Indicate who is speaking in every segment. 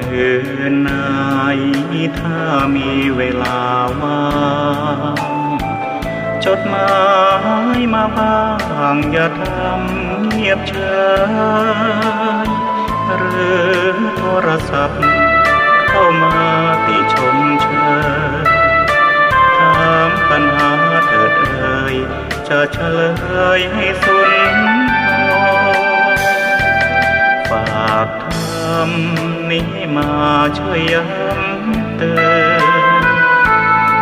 Speaker 1: คืนไหนถ้ามีเวลาว่างจดหมายมาบ้างอย่าทำเงียบเฉยหรือโทรศัพท์เข้ามาติชมเชยถามปัญหาเถิดเอ่ยจะเฉลยให้สุนทรฝากทำนี้มาช่วยย้ำเตือน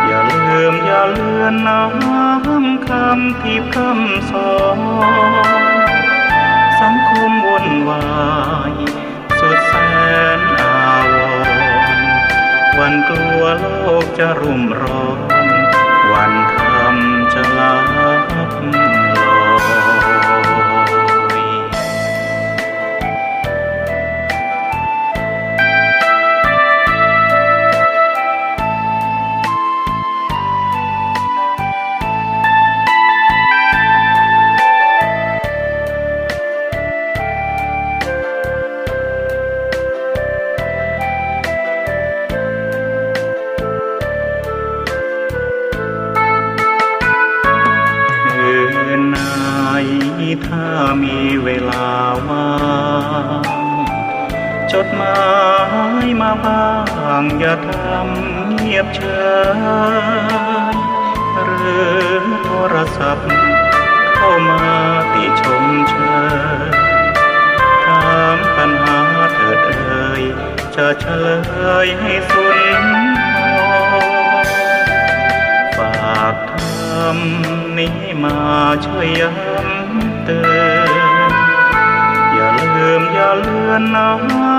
Speaker 1: อย่าลืมอย่าเลือนน้ำคำที่คำสอนสังคมวุ่นวายสุดแสนอาวรณ์วันกลัวโลกจะรุ่มร้อนวันคำจะลับลอยถ้ามีเวลาว่างจดหมายมาบ้างอย่าทำเงียบเฉยหรือโทรศัพท์เข้ามาติชมเชยถามปัญหาเถิดเอ่ยจะเฉลยให้สุนทรฝากทำนี้มาช่วยย้ำเตือนอย่าลืมอย่าเลือนน้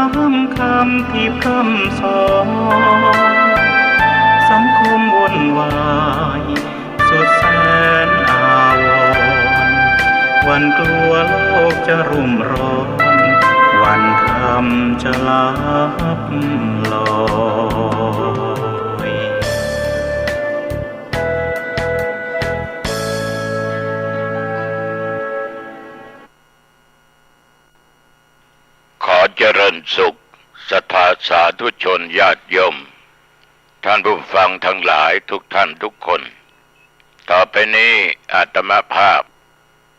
Speaker 1: ำคำที่พร่ำสอนสังคมวุ่นวายสุดแสนอาวรณ์วันกลัวโลกจะรุ่มร้อนวันคำจะลับลอย
Speaker 2: ขอเจริญสุขศรัทธาสาธุชนญาติโยมท่านผู้ฟังทั้งหลายทุกท่านทุกคนต่อไปนี้อาตมาภาพ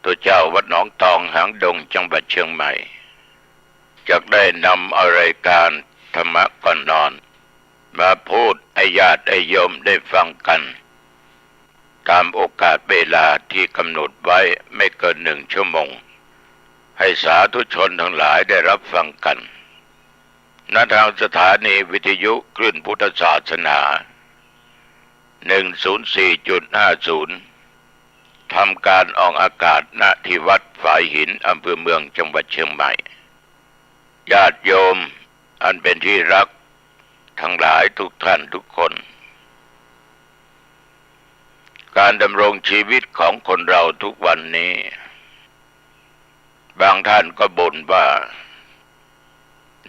Speaker 2: ตัวเจ้าวัดหนองตองหางดงจังหวัดเชียงใหม่จะได้นำเอารายการธรรมะก่อนนอนมาพูดให้ญาติให้โยมได้ฟังกันตามโอกาสเวลาที่กำหนดไว้ไม่เกิน1 ชั่วโมงให้สาธุชนทั้งหลายได้รับฟังกันณทางสถานีวิทยุคลื่นพุทธศาสนา 104.50 ทำการออกอากาศณที่วัดฝายหินอำเภอเมืองจังหวัดเชียงใหม่ญาติโยมอันเป็นที่รักทั้งหลายทุกท่านทุกคนการดำรงชีวิตของคนเราทุกวันนี้บางท่านก็บ่นว่า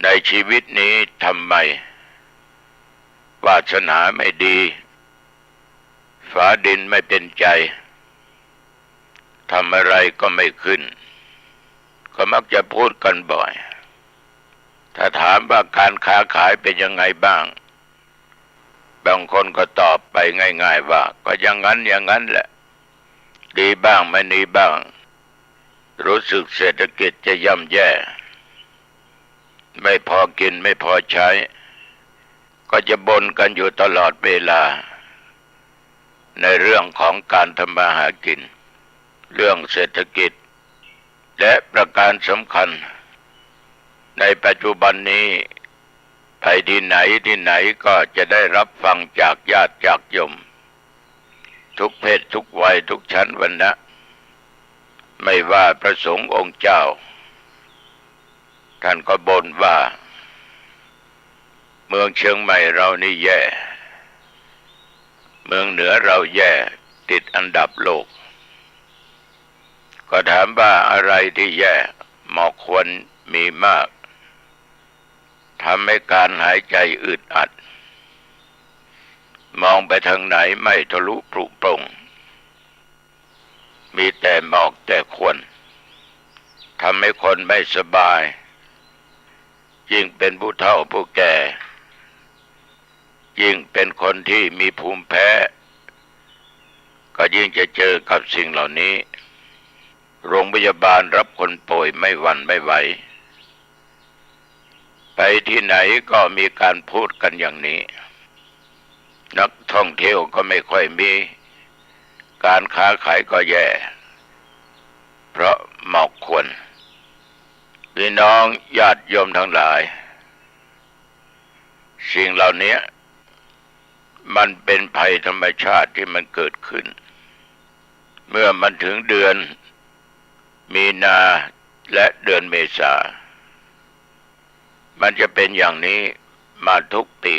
Speaker 2: ในชีวิตนี้ทำไมวาสนาไม่ดีฟ้าดินไม่เป็นใจทำอะไรก็ไม่ขึ้นก็มักจะพูดกันบ่อยถ้าถามว่าการค้าขายเป็นยังไงบ้างบางคนก็ตอบไปง่ายๆว่าก็อย่างนั้นแหละดีบ้างไม่ดีบ้างรู้สึกเศรษฐกิจจะย่ำแย่ไม่พอกินไม่พอใช้ก็จะบ่นกันอยู่ตลอดเวลาในเรื่องของการทำมาหากินเรื่องเศรษฐกิจและประการสำคัญในปัจจุบันนี้ไปที่ไหนก็จะได้รับฟังจากญาติจากโยมทุกเพศทุกวัยทุกชั้นวรรณะไม่ว่าพระสงฆ์องค์เจ้าท่านก็บ่นว่าเมืองเชียงใหม่เรานี่แย่เมืองเหนือเราแย่ติดอันดับโลกก็ถามว่าอะไรที่แย่หมอกควันมีมากทำให้การหายใจอึดอัดมองไปทางไหนไม่ทะลุปรุโปร่งมีแต่หมอกแต่ควันทำให้คนไม่สบาย ยิ่งเป็นผู้เฒ่าผู้แก่ยิ่งเป็นคนที่มีภูมิแพ้ก็ยิ่งจะเจอกับสิ่งเหล่านี้โรงพยาบาลรับคนป่วยไม่หวั่นไม่ไหวไปที่ไหนก็มีการพูดกันอย่างนี้นักท่องเที่ยวก็ไม่ค่อยมีการค้าขายก็แย่เพราะหมอกควันพี่น้องญาติโยมทั้งหลายสิ่งเหล่านี้มันเป็นภัยธรรมชาติที่มันเกิดขึ้นเมื่อมันถึงเดือนมีนาและเดือนเมษามันจะเป็นอย่างนี้มาทุกปี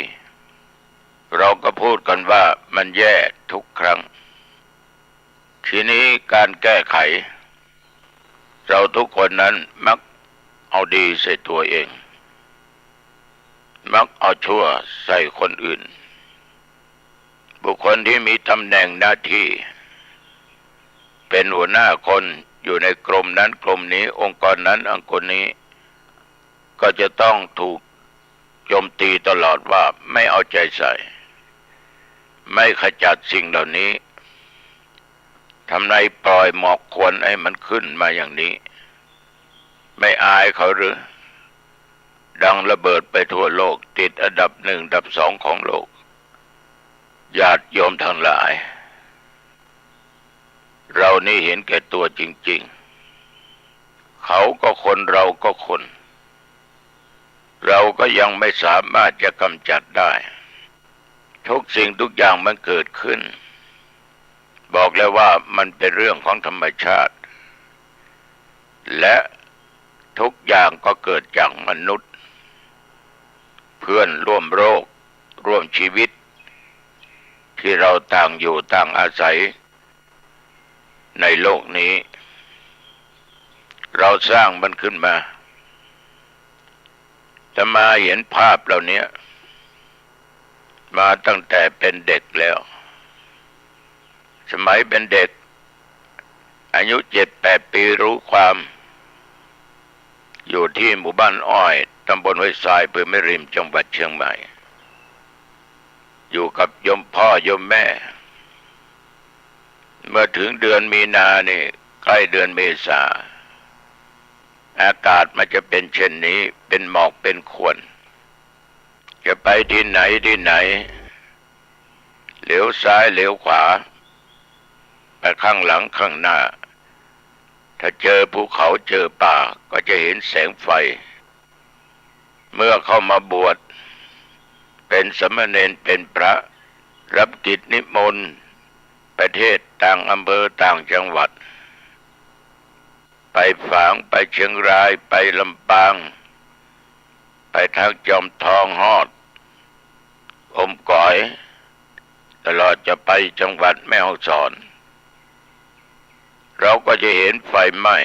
Speaker 2: เราก็พูดกันว่ามันแย่ทุกครั้งทีนี้การแก้ไขเราทุกคนนั้นมักเอาดีใส่ตัวเองมักเอาชั่วใส่คนอื่นบุคคลที่มีตำแหน่งหน้าที่เป็นหัวหน้าคนอยู่ในกรมนั้นกรมนี้องค์กรนั้นองค์กรนี้ก็จะต้องถูกโจมตีตลอดว่าไม่เอาใจใส่ไม่ขจัดสิ่งเหล่านี้ทำไมปล่อยหมอกควันให้มันขึ้นมาอย่างนี้ไม่อายเขาหรือดังระเบิดไปทั่วโลกติดอันดับ1อันดับ2ของโลกญาติโยมทั้งหลายเรานี่เห็นแก่ตัวจริงๆเขาก็คนเราก็คนเราก็ยังไม่สามารถจะกำจัดได้ทุกสิ่งทุกอย่างมันเกิดขึ้นบอกแล้วว่ามันเป็นเรื่องของธรรมชาติและทุกอย่างก็เกิดจากมนุษย์เพื่อนร่วมโลกร่วมชีวิตที่เราต่างอยู่ต่างอาศัยในโลกนี้เราสร้างมันขึ้นมาจะมาเห็นภาพเหล่านี้มาตั้งแต่เป็นเด็กแล้วสมัยเป็นเด็กอายุ7-8 ปีรู้ความอยู่ที่หมู่บ้านอ้อยตำบลห้วยทรายอำเภอแม่ริมจังหวัดเชียงใหม่อยู่กับโยมพ่อโยมแม่เมื่อถึงเดือนมีนานี่ใกล้เดือนเมษาอากาศมันจะเป็นเช่นนี้เป็นหมอกเป็นควันจะไปที่ไหนเหลียวซ้ายเหลียวขวาไปข้างหลังข้างหน้าถ้าเจอภูเขาเจอป่าก็จะเห็นแสงไฟเมื่อเข้ามาบวชเป็นสามเณรเป็นพระรับกิจนิมนต์ประเทศต่างอำเภอต่างจังหวัดไปฝางไปเชียงรายไปลำปางไปทางจอมทองฮอดอมก๋อยตลอดจะไปจังหวัดแม่ฮ่องสอนเราก็จะเห็นไฟไหม้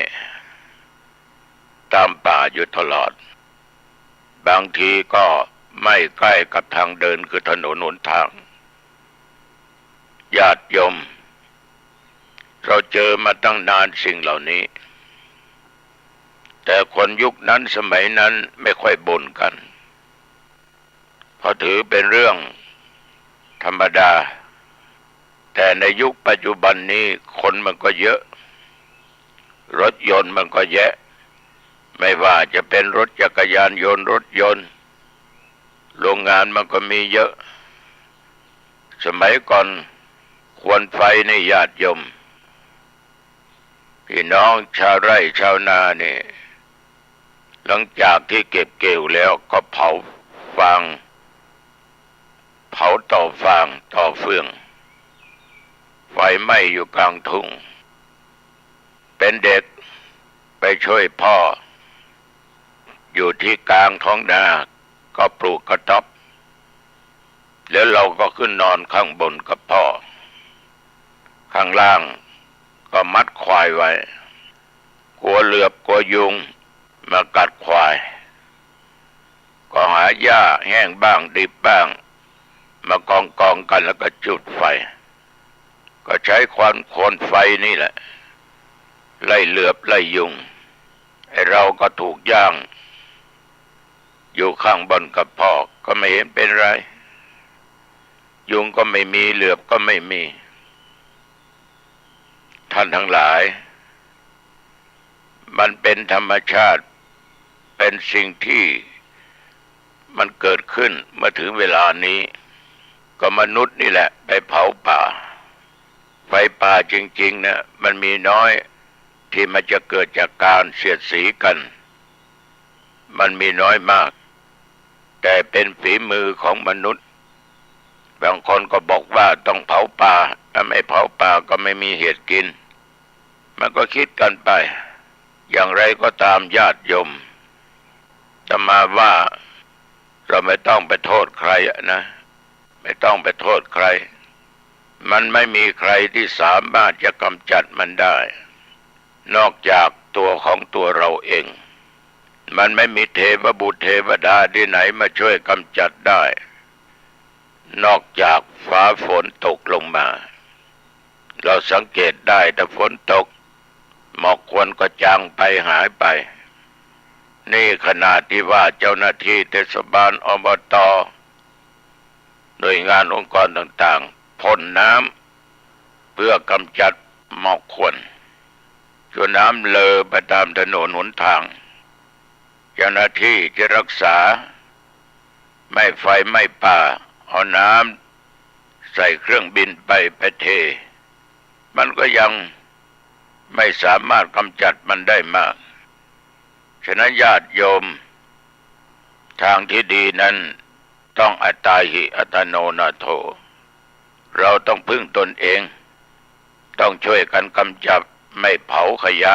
Speaker 2: ตามป่าอยู่ตลอดบางทีก็ไม่ใกล้กับทางเดินคือถนนหนทางญาติโยมเราเจอมาตั้งนานสิ่งเหล่านี้แต่คนยุคนั้นสมัยนั้นไม่ค่อยบ่นกันเพราะถือเป็นเรื่องธรรมดาแต่ในยุคปัจจุบันนี้คนมันก็เยอะรถยนต์มันก็แยะไม่ว่าจะเป็นรถจักรยานยนต์รถยนต์โรงงานมันก็มีเยอะสมัยก่อนควันไฟในญาติโยมพี่น้องชาวไร่ชาวนานี่หลังจากที่เก็บเกี่ยวแล้วก็เผาฟางเผาต่อฟางต่อเฟืองไฟไหม้อยู่กลางทุ่งเป็นเด็กไปช่วยพ่ออยู่ที่กลางท้องนาก็ปลูกกระต๊อบแล้วเราก็ขึ้นนอนข้างบนกับพ่อข้างล่างก็มัดควายไว้กลัวเหลือบกลัวยุงมากัดควายก็หาหญ้าแห้งบ้างดิบบ้างมากองกันแล้วก็จุดไฟก็ใช้ควันโคนไฟนี่แหละไล่เหลือบไล่ยุงไอ้เราก็ถูกย่าง อยู่ข้างบนกระพอกก็ไม่เห็นเป็นไรยุงก็ไม่มีเหลือบก็ไม่มีท่านทั้งหลายมันเป็นธรรมชาติเป็นสิ่งที่มันเกิดขึ้นเมื่อถึงเวลานี้ก็มนุษย์นี่แหละไปเผาป่าไฟป่าจริงๆนะมันมีน้อยที่มันจะเกิดจากการเสียดสีกันมันมีน้อยมากแต่เป็นฝีมือของมนุษย์บางคนก็บอกว่าต้องเผาป่าถ้าไม่เผาป่าก็ไม่มีเห็ดกินมันก็คิดกันไปอย่างไรก็ตามญาติโยมจะมาว่าเราไม่ต้องไปโทษใครนะไม่ต้องไปโทษใครมันไม่มีใครที่สามารถจะกำจัดมันได้นอกจากตัวของตัวเราเองมันไม่มีเทวบุตรเทวดาที่ไหนมาช่วยกำจัดได้นอกจากฟ้าฝนตกลงมาเราสังเกตได้ถ้าฝนตกหมอกควันก็จางไปหายไปนี่ขนาดที่ว่าเจ้าหน้าที่เทศบาลอบต.หน่วยงานองค์กรต่างๆพ่นน้ำเพื่อกำจัดหมอกควันจนน้ำเลอะไปตามถนนหนทางเจ้าหน้าที่จะรักษาไม่ไฟไม่ป่าเอาน้ำใส่เครื่องบินไปเทมันก็ยังไม่สามารถกำจัดมันได้มากฉะนั้นญาติโยมทางที่ดีนั้นต้องอัตตาหิอัตโนนาโถเราต้องพึ่งตนเองต้องช่วยกันกำจัดไม่เผาขยะ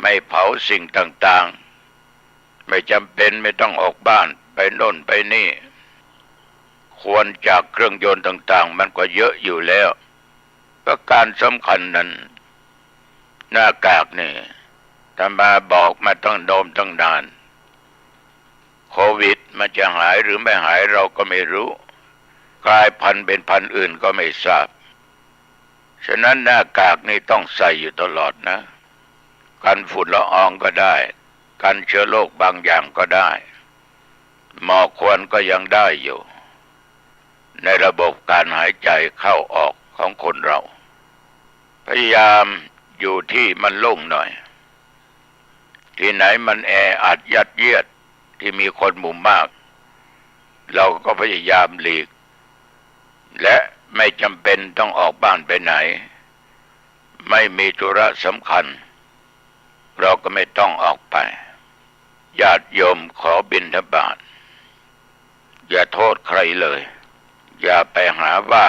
Speaker 2: ไม่เผาสิ่งต่างๆไม่จำเป็นไม่ต้องออกบ้านไปโน่นไปนี่ควรจากเครื่องยนต์ต่างๆมันก็เยอะอยู่แล้วก็การสำคัญนั้นหน้ากากนี่ถ้ามาบอกมาต้องโดมต้องนานโควิดมันจะหายหรือไม่หายเราก็ไม่รู้กลายพันธุ์เป็นพันธุ์อื่นก็ไม่ทราบฉะนั้นหน้ากากนี่ต้องใส่อยู่ตลอดนะกันฝุ่นละอองก็ได้กันเชื้อโรคบางอย่างก็ได้หมอกควันก็ยังได้อยู่ในระบบการหายใจเข้าออกของคนเราพยายามอยู่ที่มันโล่งหน่อยที่ไหนมันแออัดยัดเยียดที่มีคนหมู่มากเราก็พยายามหลีกและไม่จำเป็นต้องออกบ้านไปไหนไม่มีธุระสำคัญเราก็ไม่ต้องออกไปญาติโยมขอบิณฑบาตอย่าโทษใครเลยอย่าไปหาว่า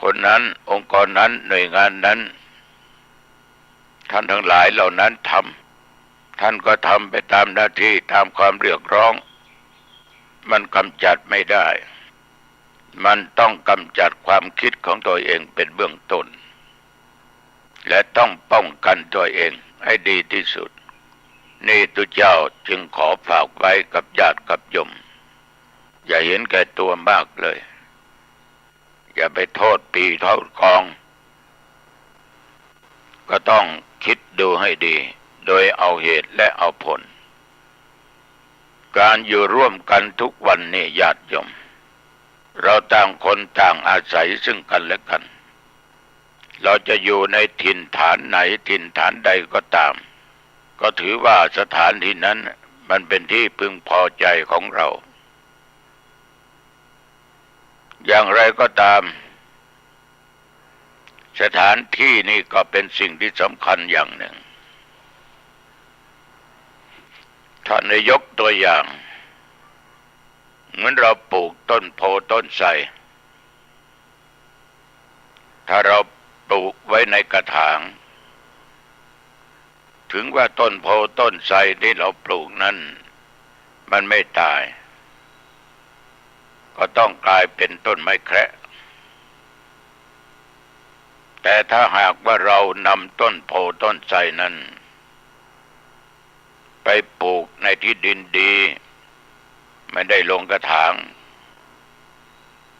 Speaker 2: คนนั้นองค์กรนั้นหน่วยงานนั้นท่านทั้งหลายเหล่านั้นทำท่านก็ทำไปตามหน้าที่ตามความเรียกร้องมันกำจัดไม่ได้มันต้องกำจัดความคิดของตัวเองเป็นเบื้องต้นและต้องป้องกันตัวเองให้ดีที่สุดนี่ตุเจ้าจึงขอฝากไว้กับญาติกับโยมอย่าเห็นแก่ตัวมากเลยอย่าไปโทษปีโทษกองก็ต้องคิดดูให้ดีโดยเอาเหตุและเอาผลการอยู่ร่วมกันทุกวันนี้ญาติโยมเราต่างคนต่างอาศัยซึ่งกันและกันเราจะอยู่ในถิ่นฐานไหนถิ่นฐานใดก็ตามก็ถือว่าสถานที่นั้นมันเป็นที่พึงพอใจของเราอย่างไรก็ตามสถานที่นี้ก็เป็นสิ่งที่สำคัญอย่างหนึ่งท่านยกตัวอย่างเหมือนเราปลูกต้นโพต้นไทรถ้าเราปลูกไว้ในกระถางถึงว่าต้นโพต้นไทรที่เราปลูกนั้นมันไม่ตายก็ต้องกลายเป็นต้นไม้แคระแต่ถ้าหากว่าเรานำต้นโพต้นไทรนั้นไปปลูกในที่ดินดีไม่ได้ลงกระถาง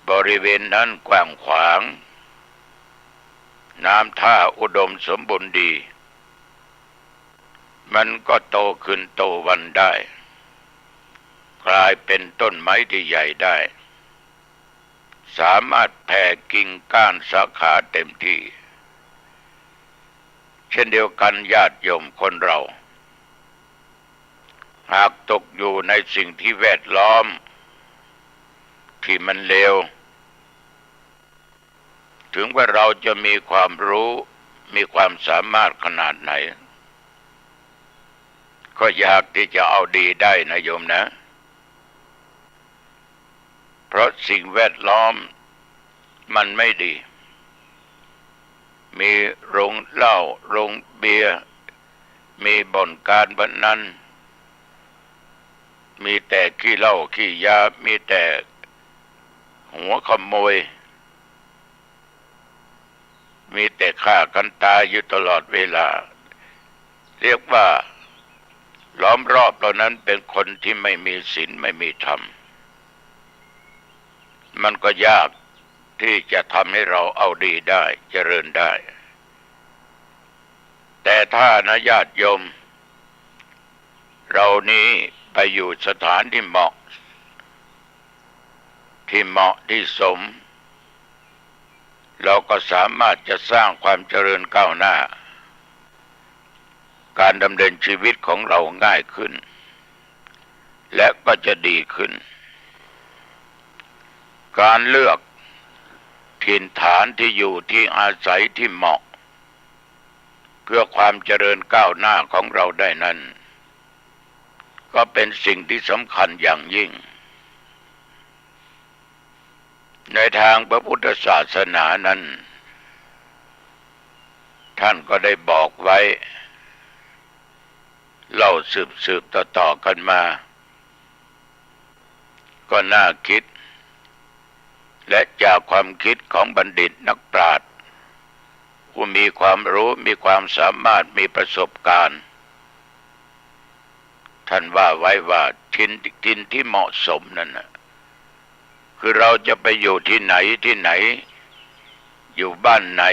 Speaker 2: บริเวณนั้นกว้างขวางน้ำท่าอุดมสมบูรณ์ดีมันก็โตขึ้นโตวันได้ กลายเป็นต้นไม้ที่ใหญ่ได้สามารถแผ่กิ่งก้านสาขาเต็มที่เช่นเดียวกันญาติโยมคนเราหากตกอยู่ในสิ่งที่แวดล้อมที่มันเลวถึงว่าเราจะมีความรู้มีความสามารถขนาดไหนก็ยากที่จะเอาดีได้นะโยมนะเพราะสิ่งแวดล้อมมันไม่ดีมีโรงเหล้าโรงเบียร์มีบ่อนการพนันมีแต่ขี้เหล้าขี้ยามีแต่หัวขโมยมีแต่ฆ่ากันตายอยู่ตลอดเวลาเรียกว่าล้อมรอบเรานั้นเป็นคนที่ไม่มีศีลไม่มีธรรมมันก็ยากที่จะทำให้เราเอาดีได้เจริญได้แต่ถ้านะญาติโยมเรานี้ไปอยู่สถานที่เหมาะที่สมเราก็สามารถจะสร้างความเจริญก้าวหน้าการดำเนินชีวิตของเราง่ายขึ้นและก็จะดีขึ้นการเลือกถิ่นฐานที่อยู่ที่อาศัยที่เหมาะเพื่อความเจริญก้าวหน้าของเราได้นั้นก็เป็นสิ่งที่สำคัญอย่างยิ่งในทางพระพุทธศาสนานั้นท่านก็ได้บอกไว้เล่าสืบต่อกันมาก็น่าคิดและจากความคิดของบัณฑิตนักปราชญ์ผู้มีความรู้มีความสามารถมีประสบการณ์ท่านว่าไว้ว่าทินที่เหมาะสมนั่นนะคือเราจะไปอยู่ที่ไหนอยู่บ้านไหน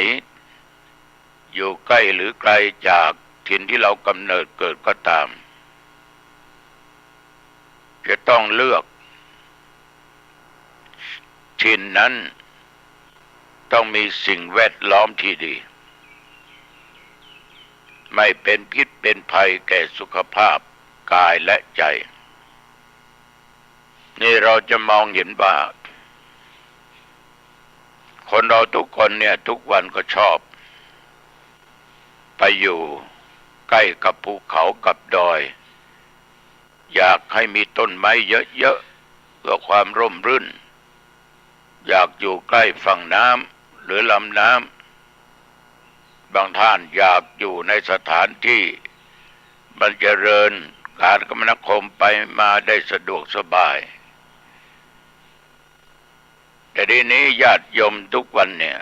Speaker 2: อยู่ใกล้หรือไกลจากถิ่นที่เรากำเนิดเกิดก็ตามจะต้องเลือกถิ่นนั้นต้องมีสิ่งแวดล้อมที่ดีไม่เป็นพิษเป็นภัยแก่สุขภาพกายและใจนี่เราจะมองเห็นว่าคนเราทุกคนเนี่ยทุกวันก็ชอบไปอยู่ใกล้กับภูเขากับดอยอยากให้มีต้นไม้เยอะๆเพื่อความร่มรื่นอยากอยู่ใกล้ฝั่งน้ำหรือลำน้ำบางท่านอยากอยู่ในสถานที่มันเจริญการคมนาคมไปมาได้สะดวกสบายแต่ทีนี้ญาติโยมทุกวันเนี่ย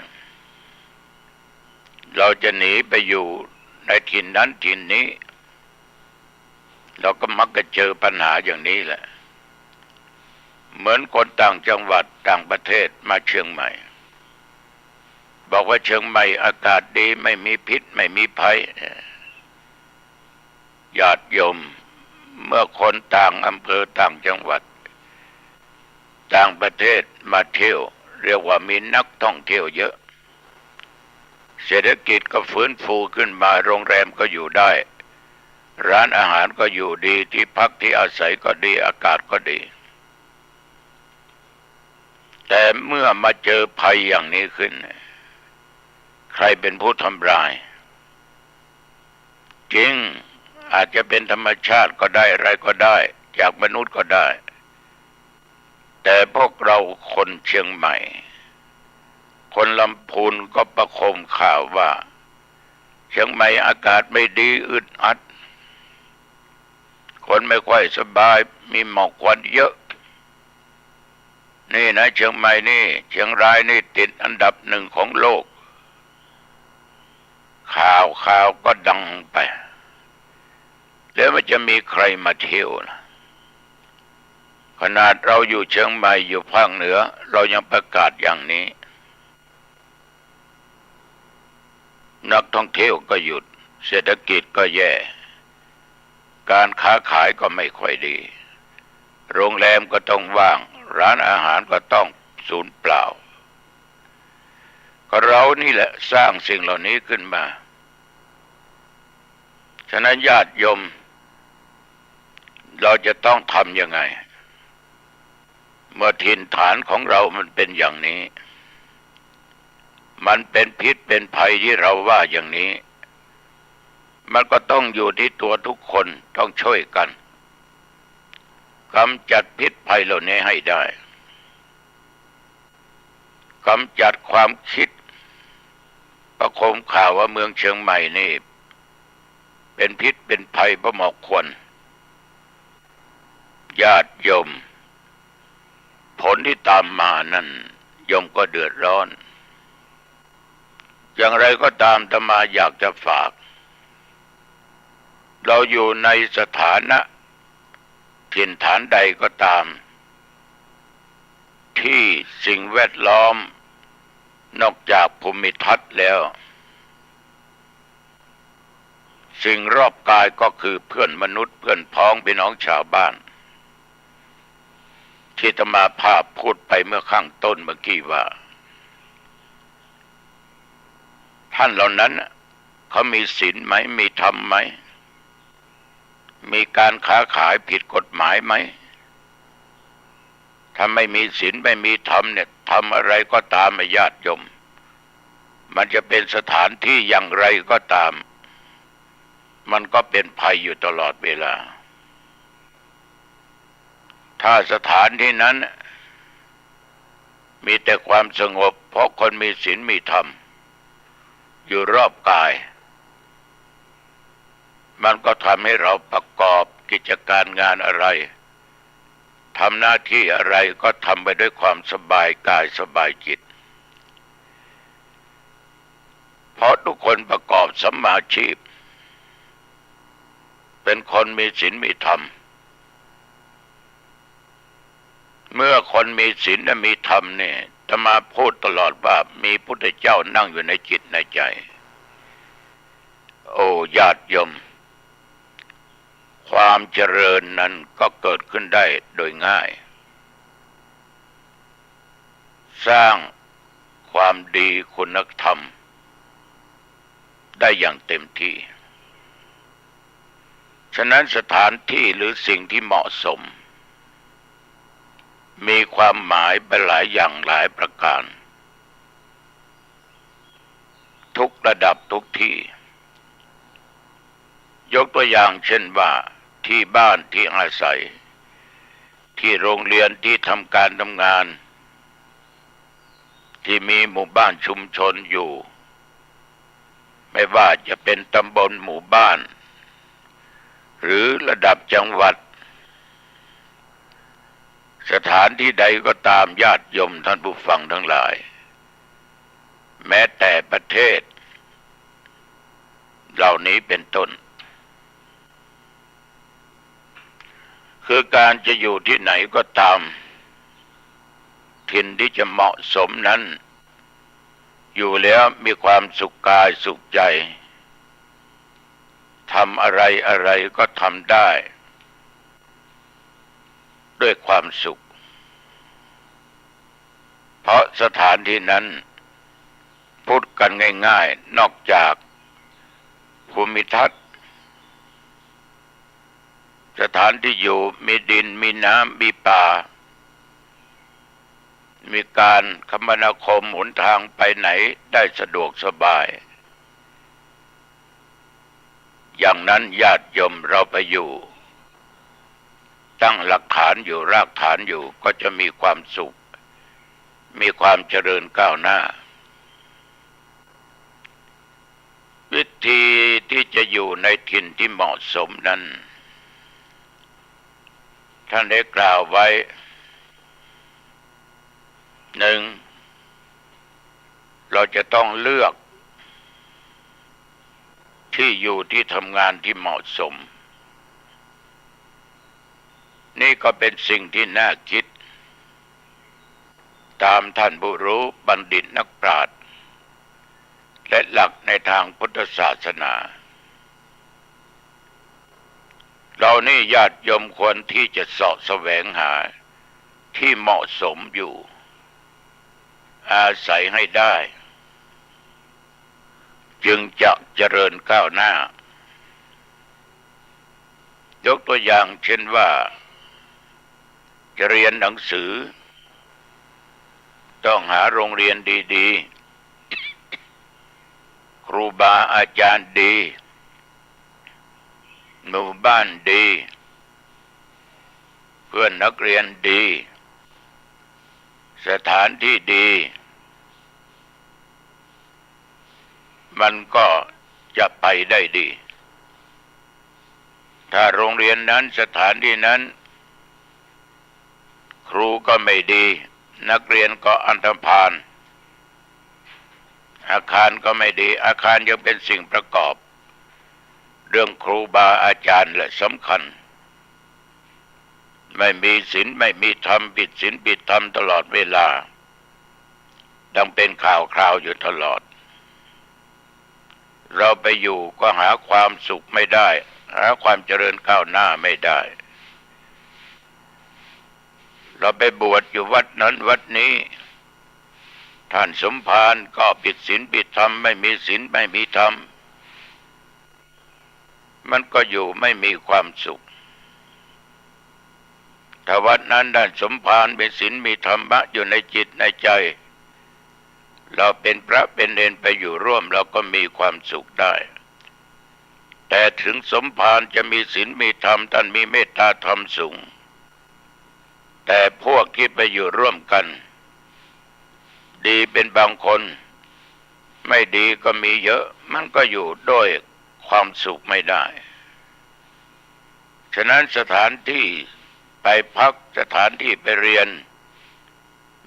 Speaker 2: เราจะหนีไปอยู่ในถิ่นนั้นถิ่นนี้เราก็มักจะเจอปัญหาอย่างนี้แหละเหมือนคนต่างจังหวัดต่างประเทศมาเชียงใหม่บอกว่าเชียงใหม่อากาศดีไม่มีพิษไม่มีภัยญาติโยมเมื่อคนต่างอำเภอต่างจังหวัดต่างประเทศมาเที่ยวเรียกว่ามีนักท่องเที่ยวเยอะเศรษฐกิจก็ฟื้นฟูขึ้นมาโรงแรมก็อยู่ได้ร้านอาหารก็อยู่ดีที่พักที่อาศัยก็ดีอากาศก็ดีแต่เมื่อมาเจอภัยอย่างนี้ขึ้นใครเป็นผู้ทำลายจริงอาจจะเป็นธรรมชาติก็ได้อะไรก็ได้จากมนุษย์ก็ได้แต่พวกเราคนเชียงใหม่คนลำพูนก็ประโคมข่าวว่าเชียงใหม่อากาศไม่ดีอึดอัดคนไม่ค่อยสบายมีหมอกควันเยอะนี่นะเชียงใหม่นี่เชียงรายนี่ติดอันดับ1ของโลกข่าวก็ดังไปแล้วมันจะมีใครมาเที่ยวนะขนาดเราอยู่เชียงใหม่อยู่ภาคเหนือเรายังประกาศอย่างนี้นักท่องเที่ยวก็หยุดเศรษฐกิจก็แย่การค้าขายก็ไม่ค่อยดี โรงแรมก็ต้องว่างร้านอาหารก็ต้องสูญเปล่าก็เรานี่แหละสร้างสิ่งเหล่านี้ขึ้นมาฉะนั้นญาติโยมเราจะต้องทำยังไงเมื่อถิ่นฐานของเรามันเป็นอย่างนี้มันเป็นพิษเป็นภัยที่เราว่าอย่างนี้มันก็ต้องอยู่ที่ตัวทุกคนต้องช่วยกันกำจัดพิษภัยเหล่านี้ให้ได้กำจัดความคิดประโคมข่าวว่าเมืองเชียงใหม่นี่เป็นพิษเป็นภัยบ่เหมาะควรญาติโยมผลที่ตามมานั้นโยมก็เดือดร้อนอย่างไรก็ตามอาตมาอยากจะฝากเราอยู่ในสถานะถิ่นฐานใดก็ตามที่สิ่งแวดล้อมนอกจากภูมิทัศน์แล้วสิ่งรอบกายก็คือเพื่อนมนุษย์เพื่อนพ้องพี่น้องชาวบ้านที่อาตมาภาพพูดไปเมื่อข้างต้นเมื่อกี้ว่าท่านเหล่านั้นเขามีศีลไหมมีธรรมไหมมีการค้าขายผิดกฎหมายไหมถ้าไม่มีศีลไม่มีธรรมเนี่ยทำอะไรก็ตามญาติโยมมันจะเป็นสถานที่อย่างไรก็ตามมันก็เป็นภัยอยู่ตลอดเวลาถ้าสถานที่นั้นมีแต่ความสงบเพราะคนมีศีลมีธรรมอยู่รอบกายมันก็ทำให้เราประกอบกิจการงานอะไรทำหน้าที่อะไรก็ทำไปด้วยความสบายกายสบายจิตเพราะทุกคนประกอบสัมมาชีพเป็นคนมีศีลมีธรรมเมื่อคนมีศีลและมีธรรมเนี่ยจะมาพูดตลอดว่ามีพุทธเจ้านั่งอยู่ในจิตในใจโอ้ญาติโยมความเจริญนั้นก็เกิดขึ้นได้โดยง่ายสร้างความดีคุณธรรมได้อย่างเต็มที่ฉะนั้นสถานที่หรือสิ่งที่เหมาะสมมีความหมายไปหลายอย่างหลายประการทุกระดับทุกที่ยกตัวอย่างเช่นว่าที่บ้านที่อาศัยที่โรงเรียนที่ทำการทำงานที่มีหมู่บ้านชุมชนอยู่ไม่ว่าจะเป็นตำบลหมู่บ้านหรือระดับจังหวัดสถานที่ใดก็ตามญาติโยมท่านผู้ฟังทั้งหลายแม้แต่ประเทศเหล่านี้เป็นต้นคือการจะอยู่ที่ไหนก็ตามถิ่นที่จะเหมาะสมนั้นอยู่แล้วมีความสุขกายสุขใจทำอะไรอะไรก็ทำได้ด้วยความสุขเพราะสถานที่นั้นพูดกันง่ายๆนอกจากภูมิทัศน์สถานที่อยู่มีดินมีน้ำมีป่ามีการคมนาคมหนทางไปไหนได้สะดวกสบายอย่างนั้นญาติโยมเราไปอยู่ตั้งหลักฐานอยู่รากฐานอยู่ก็จะมีความสุขมีความเจริญก้าวหน้าวิธีที่จะอยู่ในถิ่นที่เหมาะสมนั้นท่านได้กล่าวไว้หนึ่งเราจะต้องเลือกที่อยู่ที่ทำงานที่เหมาะสมนี่ก็เป็นสิ่งที่น่าคิดตามท่านผู้รู้บัณฑิตนักปราชญ์และหลักในทางพุทธศาสนา เรานี่ญาติโยมควรที่จะเสาะแสวงหาที่เหมาะสมอยู่อาศัยให้ได้จึงจะเจริญก้าวหน้ายกตัวอย่างเช่นว่าจะเรียนหนังสือต้องหาโรงเรียนดีๆครูบาอาจารย์ดีหมู่บ้านดีเพื่อนนักเรียนดีสถานที่ดีมันก็จะไปได้ดีถ้าโรงเรียนนั้นสถานที่นั้นครูก็ไม่ดีนักเรียนก็อันธพาลอาคารก็ไม่ดีอาคารยังเป็นสิ่งประกอบเรื่องครูบาอาจารย์และสำคัญไม่มีศีลไม่มีธรรมผิดศีลผิดธรรมตลอดเวลาดังเป็นข่าวคราวอยู่ตลอดเราไปอยู่ก็หาความสุขไม่ได้หาความเจริญก้าวหน้าไม่ได้เราไปบวชอยู่วัดนั้นวัดนี้ท่านสมภารก็ผิดศีลผิดธรรมไม่มีศีลไม่มีธรรมมันก็อยู่ไม่มีความสุขถ้าวัดนั้นท่านสมภารมีศีลมีธรรมะอยู่ในจิตในใจเราเป็นพระเป็นเณรไปอยู่ร่วมเราก็มีความสุขได้แต่ถึงสมภารจะมีศีลมีธรรมท่านมีเมตตาธรรมสูงแต่พวกที่ไปอยู่ร่วมกันดีเป็นบางคนไม่ดีก็มีเยอะมันก็อยู่ด้วยความสุขไม่ได้ฉะนั้นสถานที่ไปพักสถานที่ไปเรียน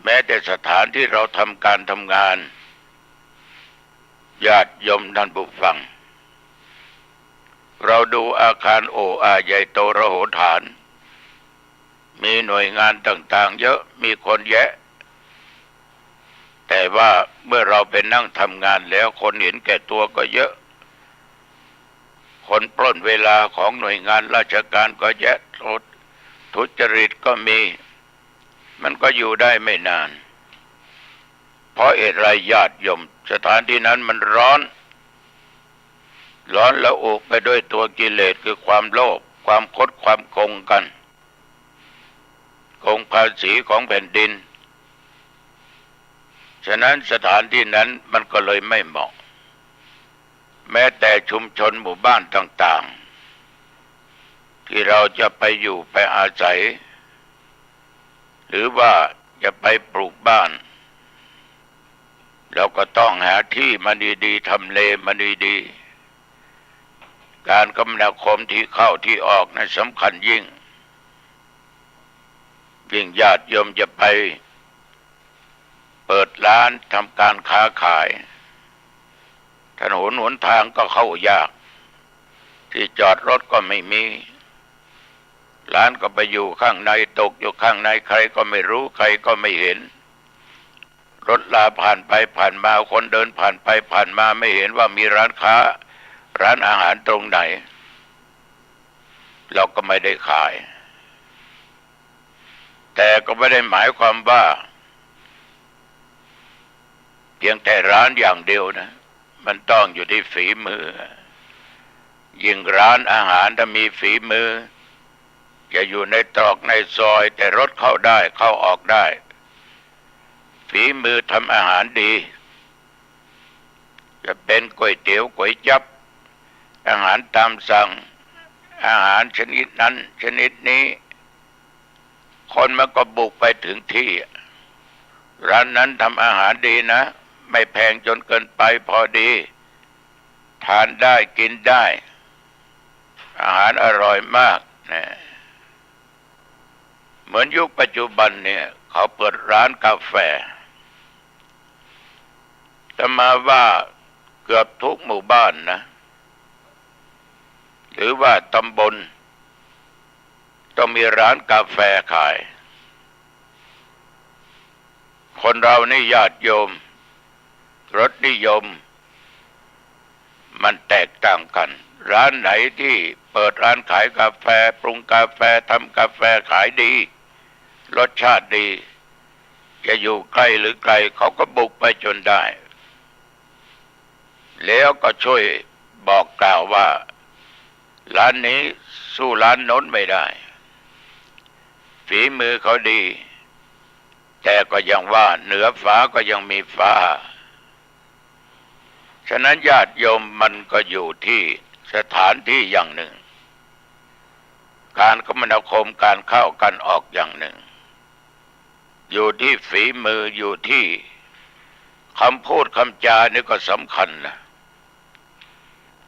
Speaker 2: แม้แต่สถานที่เราทำการทำงานญาติโยมท่านผู้ฟังเราดูอาคารโอ้อาใหญ่โตระโหฐานมีหน่วยงานต่างๆเยอะมีคนแยะแต่ว่าเมื่อเราไปนั่งทำงานแล้วคนเห็นแก่ตัวก็เยอะคนปล้นเวลาของหน่วยงานราชการก็แยะทุจริตก็มีมันก็อยู่ได้ไม่นานเพราะเหตุไรญาติโยมสถานที่นั้นมันร้อนละอุไปด้วยตัวกิเลสคือความโลภความคดความโกงกันโกงภาษีของแผ่นดินฉะนั้นสถานที่นั้นมันก็เลยไม่เหมาะแม้แต่ชุมชนหมู่บ้านต่างๆที่เราจะไปอยู่ไปอาศัยหรือว่าจะไปปลูกบ้านเราก็ต้องหาที่มันดีๆทำเลมันดีๆการคมนาคมที่เข้าที่ออกนั้นสำคัญยิ่งญาติโยมจะไปเปิดร้านทำการค้าขายถนนหนทางก็เข้ายากที่จอดรถก็ไม่มีร้านก็ไปอยู่ข้างในตกอยู่ข้างในใครก็ไม่รู้ใครก็ไม่เห็นรถลาผ่านไปผ่านมาคนเดินผ่านไปผ่านมาไม่เห็นว่ามีร้านค้าร้านอาหารตรงไหนเราก็ไม่ได้ขายแต่ก็ไม่ได้หมายความว่าเพียงแต่ร้านอย่างเดียวนะมันต้องอยู่ที่ฝีมือยิ่งร้านอาหารถ้ามีฝีมือจะอยู่ในตรอกในซอยแต่รถเข้าได้เข้าออกได้ฝีมือทำอาหารดีจะเป็นก๋วยเตี๋ยวก๋วยจั๊บอาหารตามสั่งอาหารชนิดนั้นชนิดนี้คนมันก็บุกไปถึงที่ร้านนั้นทำอาหารดีนะไม่แพงจนเกินไปพอดีทานได้กินได้อาหารอร่อยมากนะเหมือนยุคปัจจุบันเนี่ยเขาเปิดร้านกาแฟแต่มาว่าเกือบทุกหมู่บ้านนะหรือว่าตำบลต้องมีร้านกาแฟขายคนเรานี่ญาติโยมรสนิยมมันแตกต่างกัน ร้านไหนที่เปิดร้านขายกาแฟปรุงกาแฟทำกาแฟขายดีรสชาติดีจะอยู่ใกล้หรือไกลเขาก็บุกไปจนได้แล้วก็ช่วยบอกกล่าวว่าร้านนี้สู้ร้านโน้นไม่ได้ฝีมือเขาดีแต่ก็ยังว่าเหนือฟ้าก็ยังมีฟ้าฉะนั้นญาติโยมมันก็อยู่ที่สถานที่อย่างหนึ่งการคมนาคมการเข้ากันออกอย่างหนึ่งอยู่ที่ฝีมืออยู่ที่คำพูดคำจานี่ก็สำคัญนะ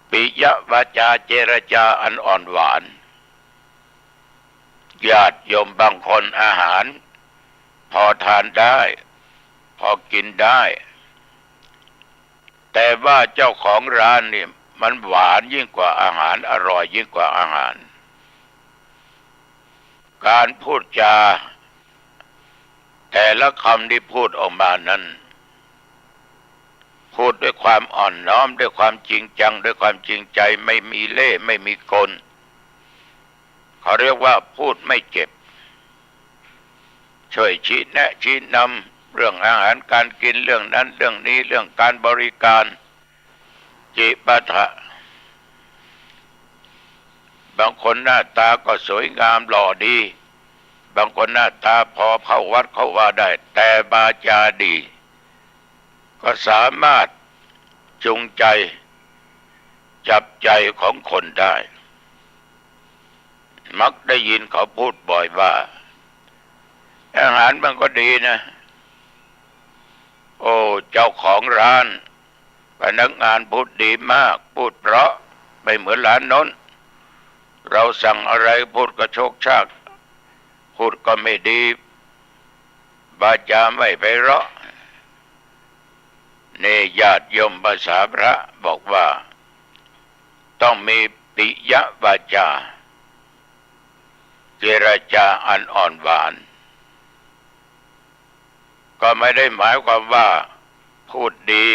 Speaker 2: ปิยวาจาเจรจาอันอ่อนหวานญาติโยมบางคนอาหารพอทานได้พอกินได้แต่ว่าเจ้าของร้านนี่มันหวานยิ่งกว่าอาหารอร่อยยิ่งกว่าอาหารการพูดจาแต่ละคำที่พูดออกมานั้นพูดด้วยความอ่อนน้อมด้วยความจริงจังด้วยความจริงใจไม่มีเล่ห์ไม่มีกลเขาเรียกว่าพูดไม่เจ็บช่วยชี้แนะชี้นำเรื่องอาหารการกินเรื่องนั้นเรื่องนี้เรื่องการบริการจิปาถะบางคนหน้าตาก็สวยงามหล่อดีบางคนหน้าตาพอเข้าวัดเข้าว่าได้แต่วาจาดีก็สามารถจูงใจจับใจของคนได้มักได้ยินเขาพูดบ่อยว่าอาหารมันก็ดีนะโอ้เจ้าของร้านพนักงานพูดดีมากพูดเพราะไม่เหมือนร้านโน้นเราสั่งอะไรพูดก็โชกชากพูดก็ไม่ดีวาจาไม่ไพเราะเนญาติโยมภาษาพระบอกว่าต้องมีปิยวาจาเจรจาอันอ่อนหวานก็ไม่ได้หมายความว่าพูดดี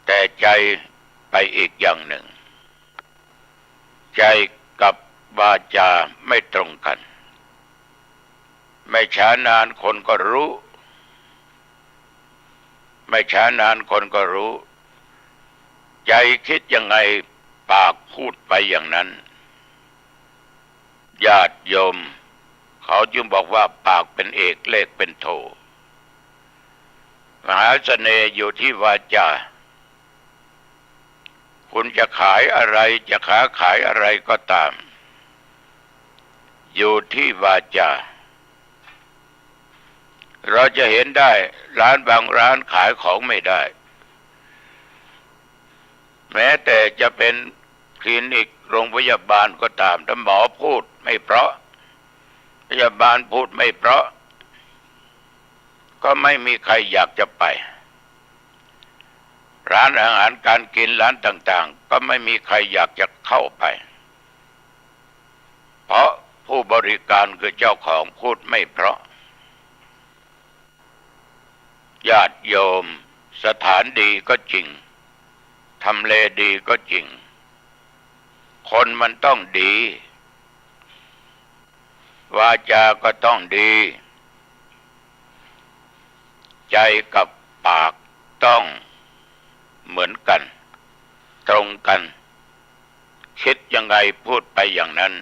Speaker 2: แต่ใจไปอีกอย่างหนึ่งใจกับวาจาไม่ตรงกันไม่ช้านานคนก็รู้ไม่ช้านานคนก็รู้ใจคิดยังไงปากพูดไปอย่างนั้นญาติโยมเขาจึงบอกว่าปากเป็นเอกเลขเป็นโทมหาเสน่ห์อยู่ที่วาจาคุณจะขายอะไรจะค้าขายอะไรก็ตามอยู่ที่วาจาเราจะเห็นได้ร้านบางร้านขายของไม่ได้แม้แต่จะเป็นคลินิกโรงพยาบาลก็ตามถ้าหมอพูดไม่เพราะพยาบาลพูดไม่เพราะก็ไม่มีใครอยากจะไปร้านอาหารการกินร้านต่างๆก็ไม่มีใครอยากจะเข้าไปเพราะผู้บริการคือเจ้าของพูดไม่เพราะญาติโยมสถานดีก็จริงทำเลดีก็จริงคนมันต้องดีวาจาก็ต้องดีใจกับปากต้องเหมือนกันตรงกันคิดยังไงพูดไปอย่างนั้น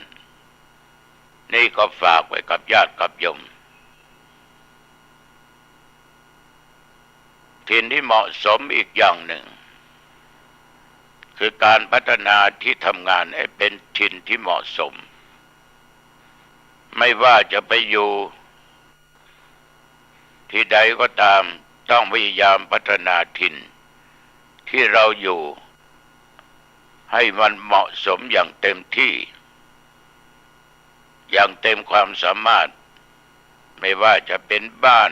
Speaker 2: นี่ก็ฝากไว้กับญาติกับโยมถิ่นที่เหมาะสมอีกอย่างหนึ่งคือการพัฒนาที่ทำงานให้เป็นถิ่นที่เหมาะสมไม่ว่าจะไปอยู่ที่ใดก็ตามต้องพยายามพัฒนาถิ่นที่เราอยู่ให้มันเหมาะสมอย่างเต็มที่อย่างเต็มความสามารถไม่ว่าจะเป็นบ้าน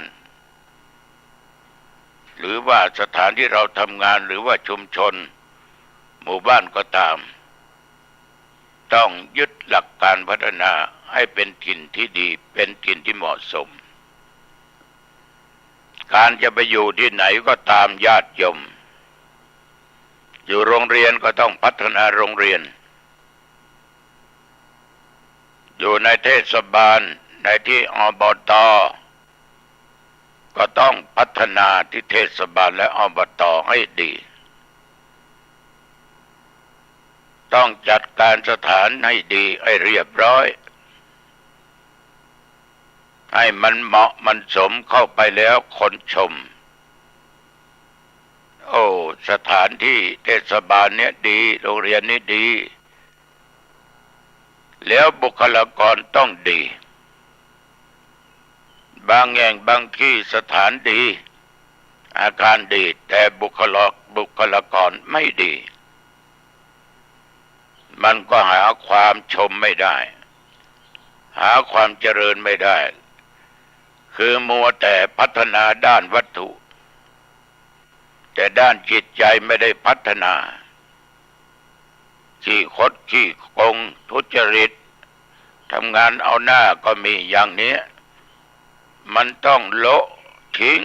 Speaker 2: หรือว่าสถานที่เราทำงานหรือว่าชุมชนหมู่บ้านก็ตามต้องยึดหลักการพัฒนาให้เป็นถิ่นที่ดีเป็นถิ่นที่เหมาะสมการจะไปอยู่ที่ไหนก็ตามญาติโยม อยู่โรงเรียนก็ต้องพัฒนาโรงเรียนอยู่ในเทศบาลในที่อบต.ก็ต้องพัฒนาที่เทศบาลและอบต.ให้ดีต้องจัดการสถานให้ดีให้เรียบร้อยให้มันเหมาะมันสมเข้าไปแล้วคนชมโอ้สถานที่เทศบาลเนี้ยดีโรงเรียนนี้ดีแล้วบุคลากรต้องดีบางแห่งบางที่สถานดีอาคารดีแต่บุคลากรไม่ดีมันก็หาความชมไม่ได้หาความเจริญไม่ได้คือมัวแต่พัฒนาด้านวัตถุแต่ด้านจิตใจไม่ได้พัฒนาขี้คดขี้โกงทุจริตทำงานเอาหน้าก็มีอย่างนี้มันต้องโละทิ้ง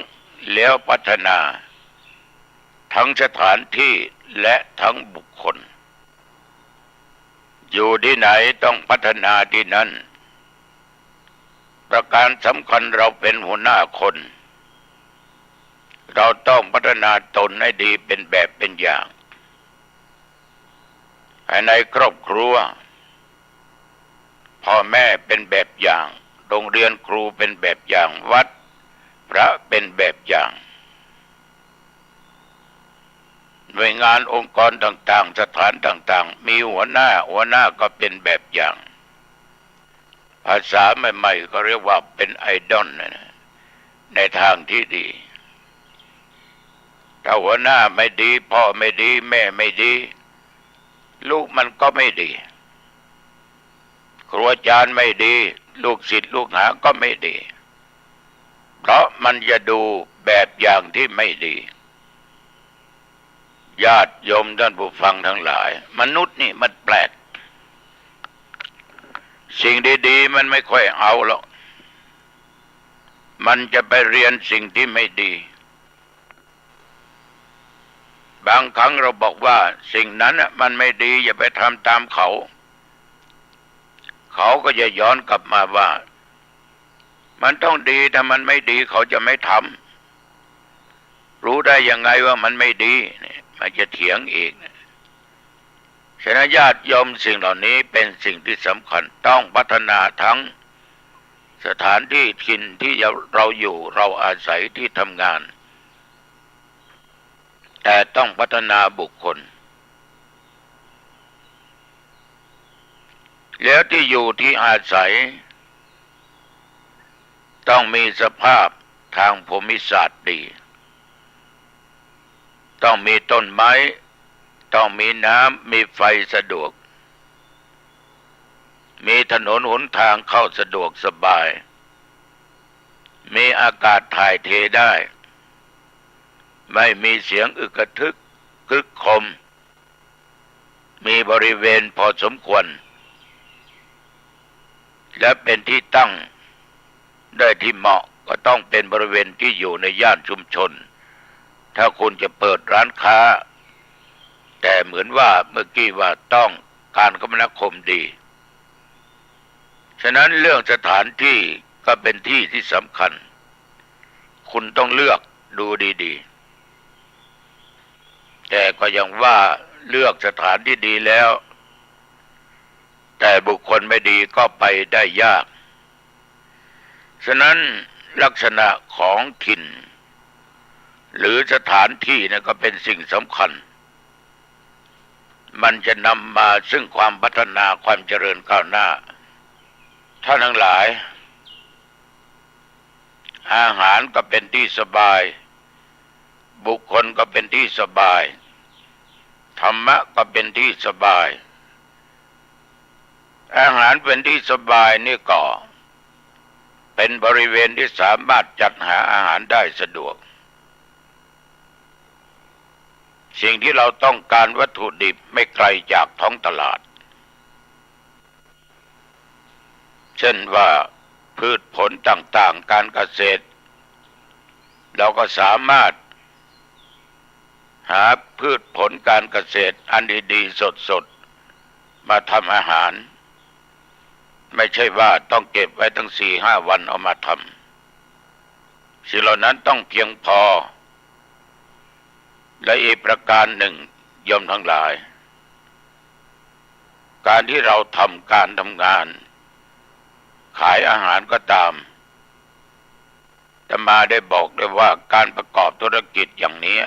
Speaker 2: แล้วพัฒนาทั้งสถานที่และทั้งบุคคลอยู่ที่ไหนต้องพัฒนาที่นั้นประการสำคัญเราเป็นหัวหน้าคนเราต้องพัฒนาตนให้ดีเป็นแบบเป็นอย่างในครอบครัวพ่อแม่เป็นแบบอย่างโรงเรียนครูเป็นแบบอย่างวัดพระเป็นแบบอย่างหน่วยงานองค์กรต่างๆสถานต่างๆมีหัวหน้าก็เป็นแบบอย่างภาษาใหม่ๆก็เรียกว่าเป็นไอดอลในทางที่ดีถ้าหัวหน้าไม่ดีพ่อไม่ดีแม่ไม่ดีลูกมันก็ไม่ดีครูอาจารย์ไม่ดีลูกศิษย์ลูกหาก็ไม่ดีเพราะมันจะดูแบบอย่างที่ไม่ดีญาติโยมท่านผู้ฟังทั้งหลายมนุษย์นี่มันแปลกสิ่งดีๆมันไม่ค่อยเอาหรอกมันจะไปเรียนสิ่งที่ไม่ดีบางครั้งเราบอกว่าสิ่งนั้นมันไม่ดีอย่าไปทำตามเขาก็จะย้อนกลับมาว่ามันต้องดีถ้ามันไม่ดีเขาจะไม่ทำรู้ได้ยังไงว่ามันไม่ดีมันจะเถียงอีกฉะนั้นญาติโยมสิ่งเหล่านี้เป็นสิ่งที่สำคัญต้องพัฒนาทั้งสถานที่ถิ่นที่เราอยู่เราอาศัยที่ทำงานแต่ต้องพัฒนาบุคคลแล้วที่อยู่ที่อาศัยต้องมีสภาพทางภูมิศาสตร์ดีต้องมีต้นไม้ต้องมีน้ำมีไฟสะดวกมีถนนหนทางเข้าสะดวกสบายมีอากาศถ่ายเทได้ไม่มีเสียงอึกกระทึกคึกคมมีบริเวณพอสมควรและเป็นที่ตั้งได้ที่เหมาะก็ต้องเป็นบริเวณที่อยู่ในย่านชุมชนถ้าคุณจะเปิดร้านค้าแต่เหมือนว่าเมื่อกี้ว่าต้องการคมนาคมดีฉะนั้นเรื่องสถานที่ก็เป็นที่ที่สำคัญคุณต้องเลือกดูดีๆแต่ก็ยังว่าเลือกสถานที่ดีแล้วแต่บุคคลไม่ดีก็ไปได้ยากฉะนั้นลักษณะของถิ่นหรือสถานที่นะก็เป็นสิ่งสำคัญมันจะนำมาซึ่งความพัฒนาความเจริญก้าวหน้าท่านทั้งหลายอาหารก็เป็นที่สบายบุคคลก็เป็นที่สบายธรรมะก็เป็นที่สบายอาหารเป็นที่สบายนี่ก็เป็นบริเวณที่สามารถจัดหาอาหารได้สะดวกสิ่งที่เราต้องการวัตถุดิบไม่ไกลจากท้องตลาดเช่นว่าพืชผลต่างๆการเกษตรเราก็สามารถ หาพืชผลการเกษตรอันดีๆสดๆมาทำอาหารไม่ใช่ว่าต้องเก็บไว้ตั้ง4-5 วันเอามาทำสิ่งเหล่านั้นต้องเพียงพอและอีกประการหนึ่งโยมทั้งหลายการที่เราทำการทำงานขายอาหารก็ตามอาตมาได้บอกเลยว่าการประกอบธุรกิจอย่างนี้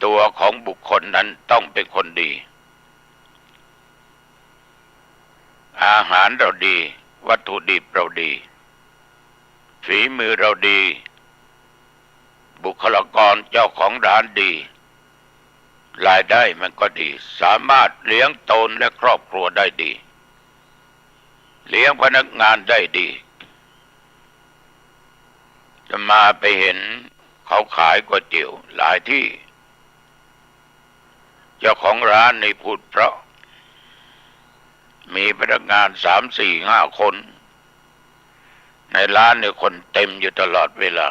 Speaker 2: ตัวของบุคคลนั้นต้องเป็นคนดีอาหารเราดีวัตถุดิบเราดีฝีมือเราดีบุคลากรเจ้าของร้านดีรายได้มันก็ดีสามารถเลี้ยงตนและครอบครัวได้ดีเลี้ยงพนักงานได้ดีจะมาไปเห็นเขาขายก๋วยเตี๋ยวหลายที่เจ้าของร้านนี่พูดเพราะมีพนักงาน3-4-5 คนในร้านเนี่ยคนเต็มอยู่ตลอดเวลา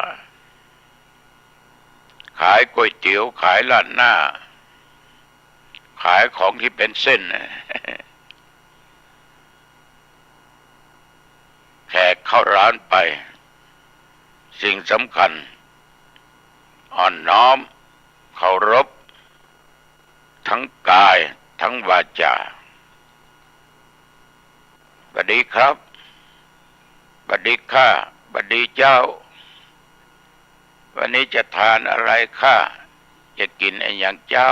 Speaker 2: ขายก๋วยเตี๋ยวขายราดหน้าขายของที่เป็นเส้น แขกเข้าร้านไปสิ่งสำคัญอ่อนน้อมเคารพทั้งกายทั้งวาจาบัดดีครับบัดดีข้าบัดดีเจ้าวันนี้จะทานอะไรข้าจะกินอะไรอย่างเจ้า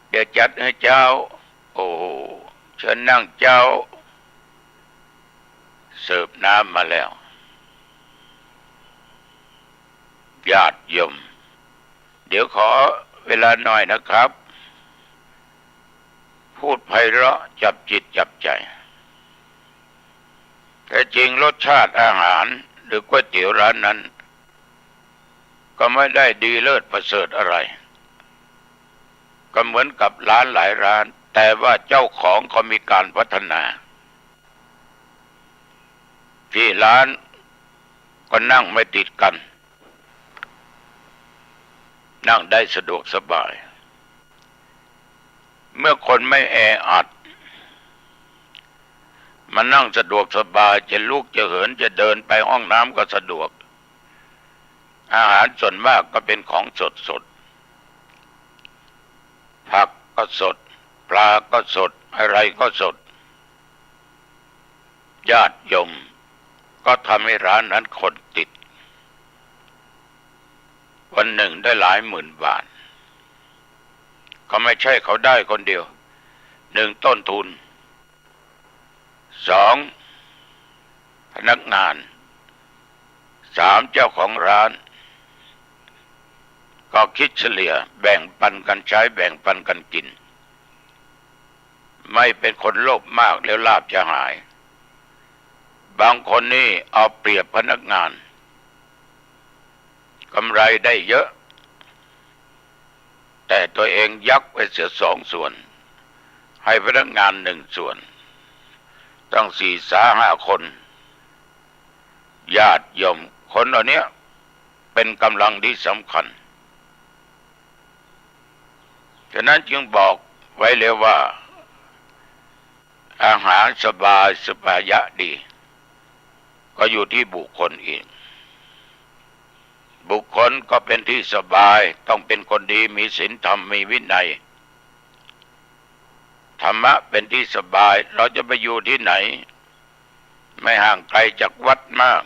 Speaker 2: เดี๋ยวจัดให้เจ้าโอ้เชิญนั่งเจ้าเสิร์ฟน้ำมาแล้วญาติโยมเดี๋ยวขอเวลาหน่อยนะครับพูดไพเราะจับจิตจับใจแต่จริงรสชาติอาหารหรือก๋วยเตี๋ยวร้านนั้นก็ไม่ได้ดีเลิศประเสริฐอะไรก็เหมือนกับร้านหลายร้านแต่ว่าเจ้าของเขามีการพัฒนาที่ร้านก็นั่งไม่ติดกันนั่งได้สะดวกสบายเมื่อคนไม่แออัดมานั่งสะดวกสบายจะลุกจะเหินจะเดินไปห้องน้ำก็สะดวกอาหารส่วนมากก็เป็นของสดผักก็สดปลาก็สดอะไรก็สดญาติโยมก็ทำให้ร้านนั้นคนติดวันหนึ่งได้หลายหมื่นบาทก็ไม่ใช่เขาได้คนเดียว1ต้นทุน2พนักงาน3เจ้าของร้านก็คิดเฉลี่ยแบ่งปันกันใช้แบ่งปันกันกินไม่เป็นคนโลภมากแล้วลาภจะหายบางคนนี่เอาเปรียบพนักงานกำไรได้เยอะแต่ตัวเองยักไว้เสีย2 ส่วนให้พนักงาน1 ส่วนต้อง4-5 คนญาติโยมคนเหล่านี้เป็นกำลังที่สำคัญฉะนั้นจึงบอกไว้เลยว่าอาหารสบายสบายะดีก็อยู่ที่บุคคลเองบุคคลก็เป็นที่สบายต้องเป็นคนดีมีศีลธรรมมีวินัยธรรมะเป็นที่สบายเราจะไปอยู่ที่ไหนไม่ห่างไกลจากวัดมาก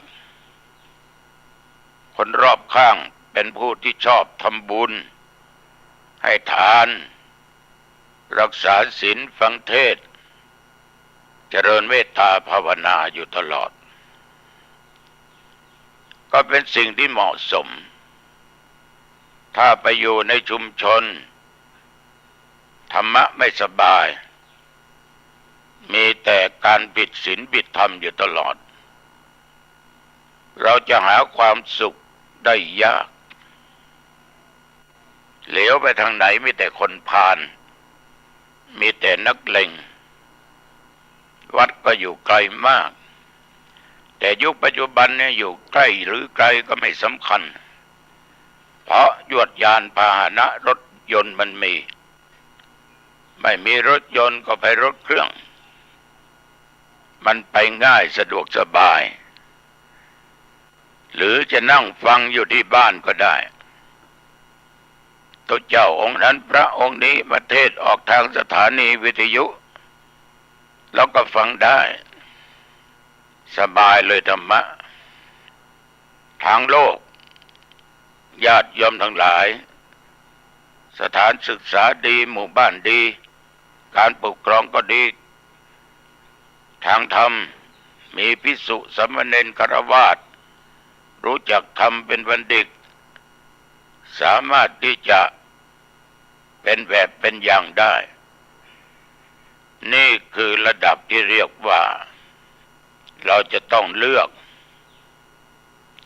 Speaker 2: คนรอบข้างเป็นผู้ที่ชอบทำบุญให้ทานรักษาศีลฟังเทศน์เจริญเมตตาภาวนาอยู่ตลอดก็เป็นสิ่งที่เหมาะสมถ้าไปอยู่ในชุมชนธรรมะไม่สบายมีแต่การผิดศีลผิดธรรมอยู่ตลอดเราจะหาความสุขได้ยากเหลียวไปทางไหนมีแต่คนพาลมีแต่นักเลงวัดก็อยู่ไกลมากแต่ยุคปัจจุบันเนี่ยอยู่ใกล้หรือไกลก็ไม่สำคัญ เพราะยวดยานพาหนะรถยนต์มันมีไม่มีรถยนต์ก็ไปรถเครื่องมันไปง่ายสะดวกสบายหรือจะนั่งฟังอยู่ที่บ้านก็ได้ตัวเจ้าองค์นั้นพระองค์นี้มาเทศออกทางสถานีวิทยุแล้วก็ฟังได้สบายเลยธรรมะทางโลกญาติโยมทั้งหลายสถานศึกษาดีหมู่บ้านดีการปกครองก็ดีทางธรรมมีภิกษุสามเณรฆราวาสรู้จักธรรมเป็นบัณฑิตสามารถที่จะเป็นแบบเป็นอย่างได้นี่คือระดับที่เรียกว่าเราจะต้องเลือก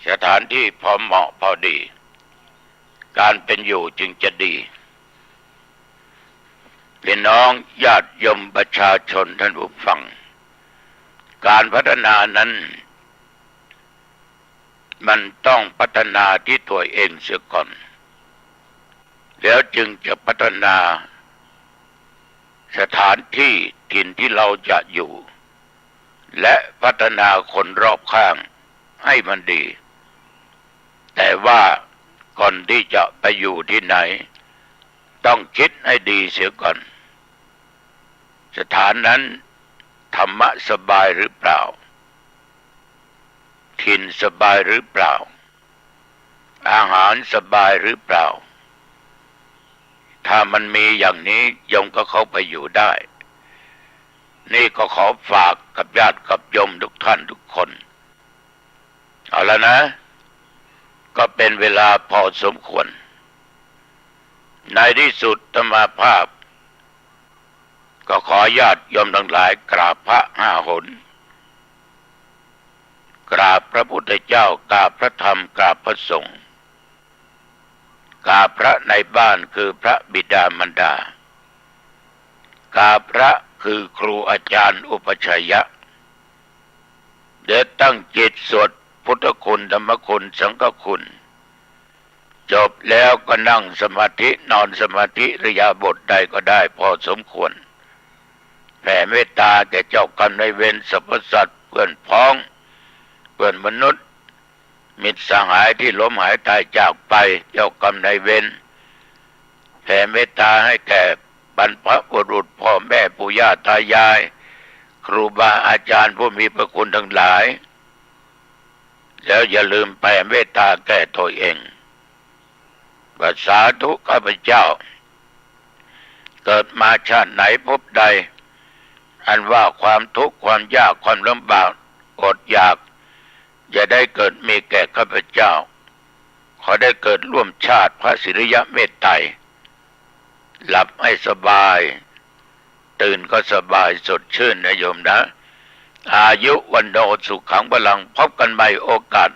Speaker 2: สถานที่พอเหมาะพอดีการเป็นอยู่จึงจะดีพี่น้องญาติโยมประชาชนท่านผู้ฟังการพัฒนานั้นมันต้องพัฒนาที่ตัวเองเสียก่อนแล้วจึงจะพัฒนาสถานที่ถิ่นที่เราจะอยู่และพัฒนาคนรอบข้างให้มันดีแต่ว่าก่อนที่จะไปอยู่ที่ไหนต้องคิดให้ดีเสียก่อนสถานนั้นธรรมะสบายหรือเปล่าถิ่นสบายหรือเปล่าอาหารสบายหรือเปล่าถ้ามันมีอย่างนี้โยมก็เข้าไปอยู่ได้นี่ก็ขอฝากกับญาติกับโยมทุกท่านทุกคนเอาละนะก็เป็นเวลาพอสมควรในที่สุดธรรมภาพก็ขอญาติโยมทั้งหลายกราบพระ5 หนกราบพระพุทธเจ้ากราบพระธรรมกราบพระสงฆ์กราบพระในบ้านคือพระบิดามารดากราบพระคือครูอาจารย์อุปชัยยะเดี๋ยวตั้งจิตสวดพุทธคุณธรรมคุณสังฆคุณจบแล้วก็นั่งสมาธินอนสมาธิอิริยาบถใดก็ได้พอสมควรแผ่เมตตาแก่เจ้ากรรมนายเวรสรรพสัตว์เพื่อนพ้องเพื่อนมนุษย์มิตรสหายที่ล้มหายตายจากไปเจ้ากรรมนายเวรแผ่เมตตาให้แก่บรรพบุรุษพ่อแม่ปู่ย่าตายายครูบาอาจารย์ผู้มีพระคุณทั้งหลายแล้วอย่าลืมแผ่เมตตาแก่ตัวเองว่าสาธุข้าพเจ้าเกิดมาชาติไหนพบใดอันว่าความทุกข์ความยากความลำบากอดอยากอย่าได้เกิดมีแก่ข้าพเจ้าขอได้เกิดร่วมชาติพระสิริยะเมตไตรหลับให้สบายตื่นก็สบายสดชื่นนะโยมนะอายุวันโนสุขังพลังพบกันใหม่โอกาส